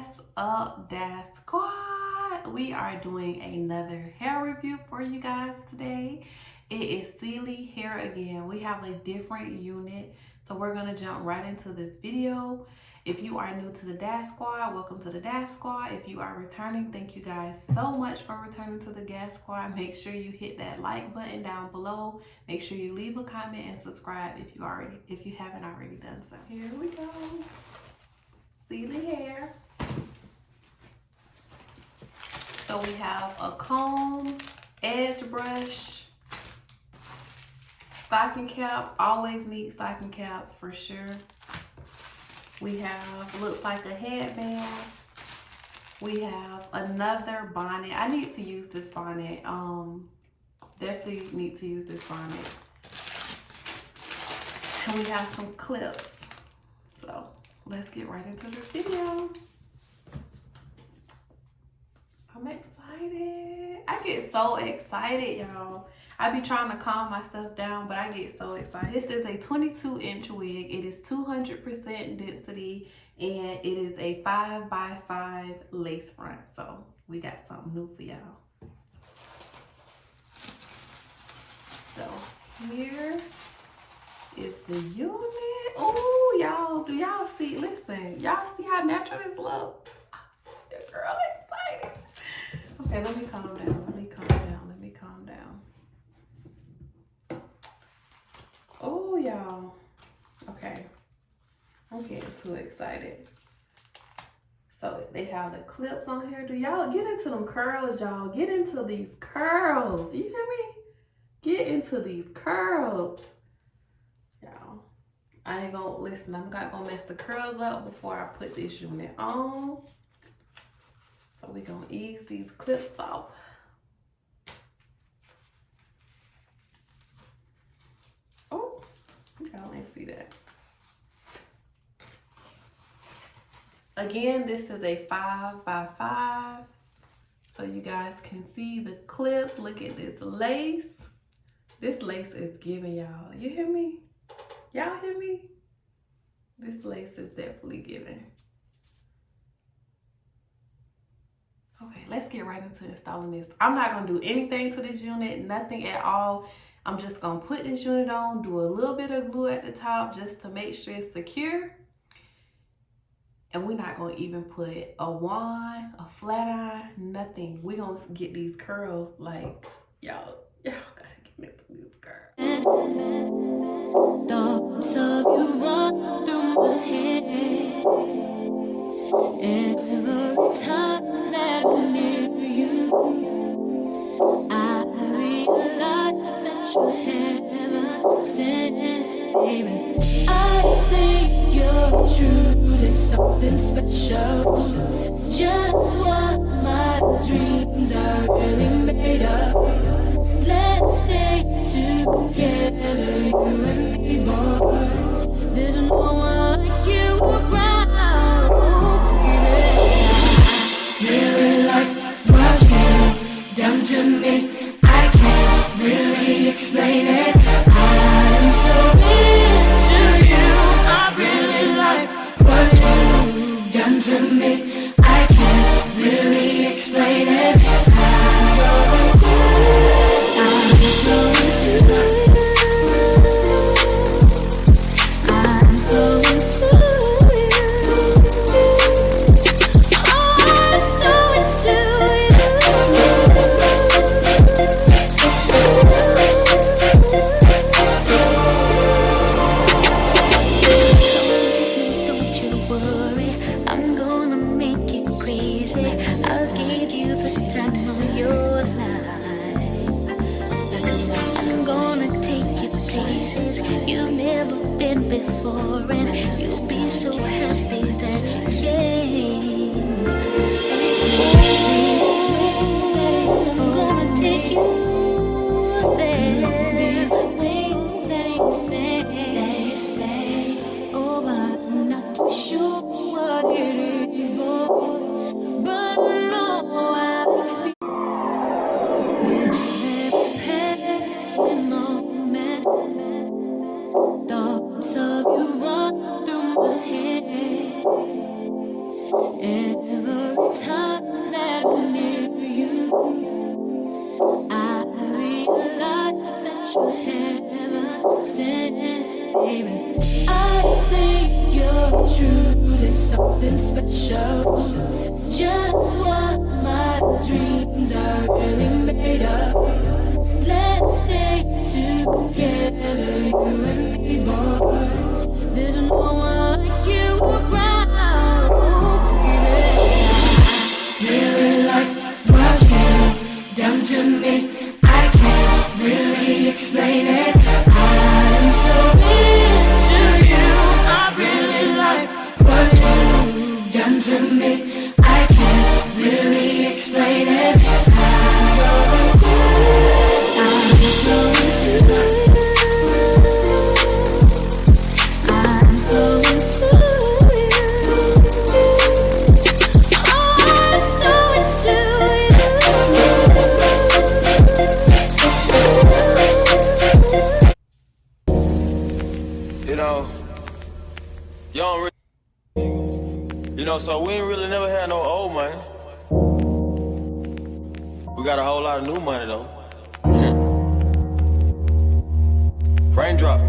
What's up, Dad Squad? We are doing another hair review for you guys today. It is Celie here again. We have a different unit, so we're gonna jump right into this video. If you are new to the Dad Squad, welcome to the Dad Squad. If you are returning, thank you guys so much for returning to the Dad Squad. Make sure you hit that like button down below. Make sure you leave a comment and subscribe if you haven't already done so. Here we go. Celie hair. So we have a comb, edge brush, stocking cap. Always need stocking caps for sure. We have, looks like a headband. We have another bonnet. I need to use this bonnet. Definitely need to use this bonnet. And we have some clips. So let's get right into this video. I'm excited. I get so excited, y'all. I be trying to calm myself down, but I get so excited. This is a 22-inch wig. It is 200% density, and it is a 5x5 lace front. So we got something new for y'all. So here is the unit. Oh, y'all, do y'all see? Listen, y'all see how natural this looks? Your girl excited. Okay, let me calm down. Let me calm down. Let me calm down. Oh, y'all. Okay. I'm getting too excited. So they have the clips on here. Do y'all get into them curls, y'all? Get into these curls. You hear me? Get into these curls. Y'all, I ain't gonna, listen, I'm not gonna mess the curls up before I put this unit on. So we're gonna ease these clips off. Oh, y'all ain't see that. Again, this is a 5x5. So you guys can see the clips. Look at this lace. This lace is giving, y'all. You hear me? Y'all hear me? This lace is definitely giving. Okay, let's get right into installing this. I'm not gonna do anything to this unit, nothing at all. I'm just gonna put this unit on, do a little bit of glue at the top just to make sure it's secure. And we're not gonna even put a wand, a flat iron, nothing. We're gonna get these curls like, y'all gotta get into these curls. Thoughts of you run through my head. Every time that I'm near you, I realize that you're heaven sent, baby. I think your truth is something special. Just what my dreams are really made of. Let's stay together, you and me, boy. There's no one like you around. Really like what you've done to me. I can't really explain it. I'm so into you. I really like what you've done to me. I can't really explain it. I'm so into it. I'm so into it. I'm so into it. You've never been before, and you'll be so happy that you came. I'm gonna take you there. Things that you say, oh, I'm not too sure what it is, boy, but I know I feel with every passing moment. Thoughts of you run through my head. baby. I think you're true, there's something special. Just what my dreams are really made of. Let's stay together, you and me, boy. There's no one like you around, baby. I really like what you've done to me. I can't really explain it. I'm so into you. I really like what you've done to me. I can't really explain it. I'm so into it. I'm so into it. I'm so into it. Oh, I'm so into You know, you don't really, so we ain't really never had no old money. We got a whole lot of new money though. Raindrop.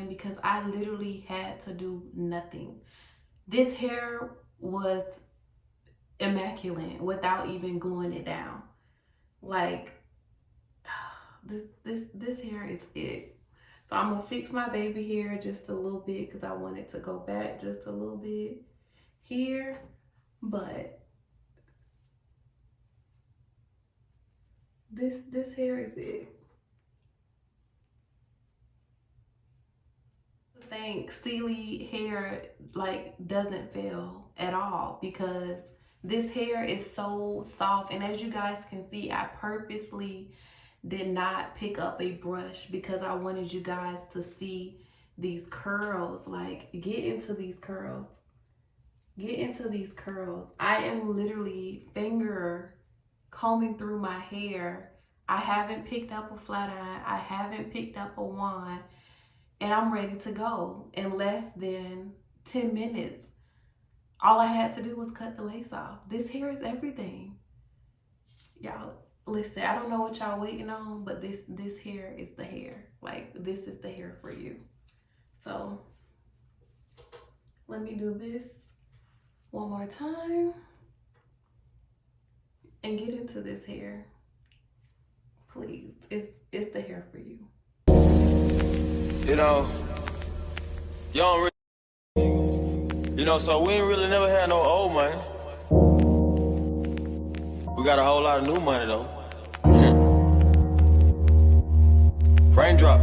Because I literally had to do nothing. This hair was immaculate without even gluing it down. Like this hair is it. So I'm gonna fix my baby hair just a little bit because I want it to go back just a little bit here, but this hair is it. I think Celie hair like doesn't fail at all because this hair is so soft, and as you guys can see, I purposely did not pick up a brush because I wanted you guys to see these curls. Like, get into these curls. Get into these curls. I am literally finger combing through my hair. I haven't picked up a flat iron. I haven't picked up a wand. And I'm ready to go in less than 10 minutes. All I had to do was cut the lace off. This hair is everything. Y'all, listen, I don't know what y'all waiting on, but this hair is the hair. Like, this is the hair for you. So, let me do this one more time and get into this hair. Please, it's the hair for you. You don't really, so we ain't really never had no old money. We got a whole lot of new money though. Raindrop.